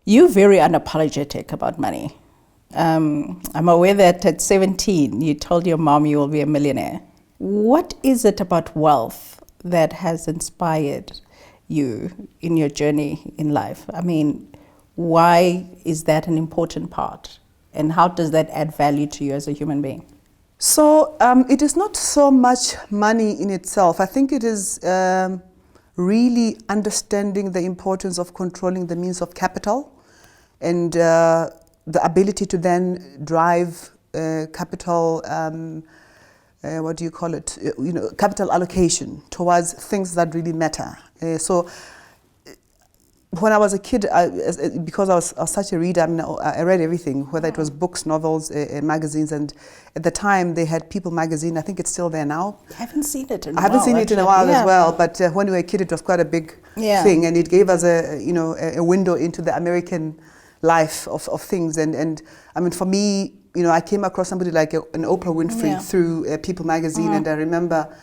You're very unapologetic about money. I'm aware that at 17, you told your mom you will be a millionaire. What is it about wealth that has inspired you in your journey in life? I mean, why is that an important part? And how does that add value to you as a human being? So it is not so much money in itself. I think it is really understanding the importance of controlling the means of capital and the ability to then drive capital, what do you call it? Capital allocation towards things that really matter. So when I was a kid, because I was such a reader, I read everything, whether it was books, novels, magazines, and at the time they had People magazine. I think it's still there now. I haven't seen it in a while. I haven't seen it in a while as well, but when we were a kid, it was quite a big thing, and it gave us a window into the American life of things. And I mean, for me, I came across somebody like an Oprah Winfrey through People magazine, and I remember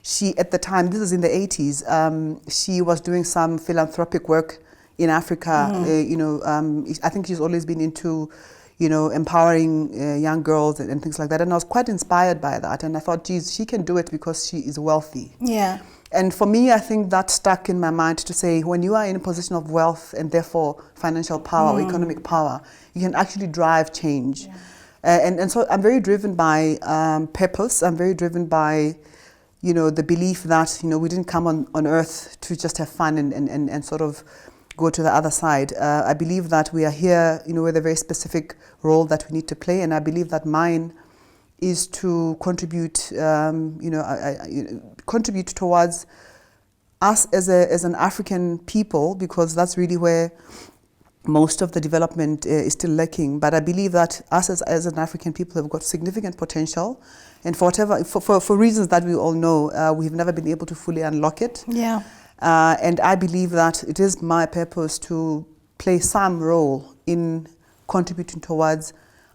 she, at the time, this is in the 80s, she was doing some philanthropic work in Africa. I think she's always been into, empowering young girls and things like that. And I was quite inspired by that. And I thought, geez, she can do it because she is wealthy. Yeah. And for me, I think that stuck in my mind to say, when you are in a position of wealth and therefore financial power or economic power, you can actually drive change. Yeah. And so I'm very driven by purpose. I'm very driven by, the belief that, we didn't come on earth to just have fun and sort of go to the other side. I believe that we are here, with a very specific role that we need to play, and I believe that mine is to contribute, contribute towards us as an African people, because that's really where most of the development is still lacking. But I believe that us as an African people have got significant potential, and for reasons that we all know, we've never been able to fully unlock it. Yeah. And I believe that it is my purpose to play some role in contributing towards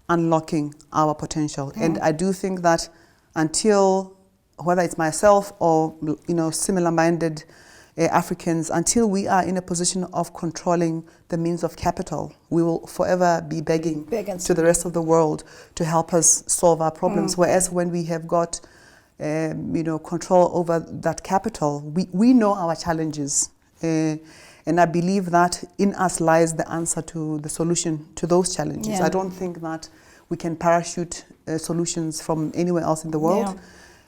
unlocking our potential. And I do think that until, whether it's myself or similar-minded Africans, until we are in a position of controlling the means of capital, we will forever be begging to the rest of the world to help us solve our problems. Whereas when we have got control over that capital, we know our challenges. And I believe that in us lies the answer to the solution to those challenges. Yeah. I don't think that we can parachute solutions from anywhere else in the world.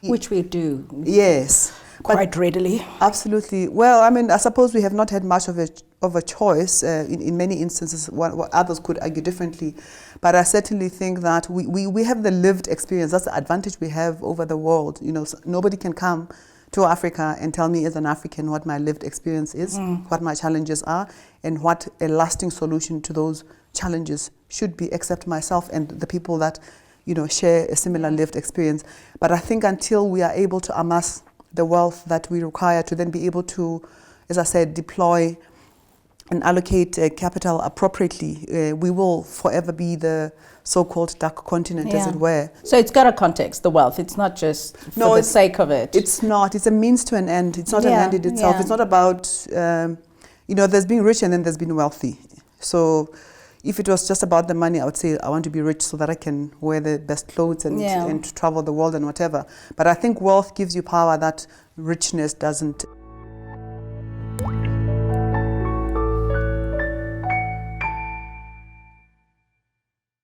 Yeah. Which we do. Yes. Quite readily. Absolutely. Well, I suppose we have not had much of a choice in many instances. What others could argue differently. But I certainly think that we have the lived experience. That's the advantage we have over the world. Nobody can come to Africa and tell me as an African what my lived experience is, what my challenges are, and what a lasting solution to those challenges should be, except myself and the people that share a similar lived experience. But I think until we are able to amass the wealth that we require to then be able to, as I said, deploy and allocate capital appropriately, we will forever be the so-called dark continent, as it were. So it's got a context, the wealth. It's not just for the sake of it. It's not. It's a means to an end. It's not an end in itself. It's not about, there's being rich and then there's being wealthy. So if it was just about the money, I would say I want to be rich so that I can wear the best clothes and travel the world and whatever. But I think wealth gives you power that richness doesn't.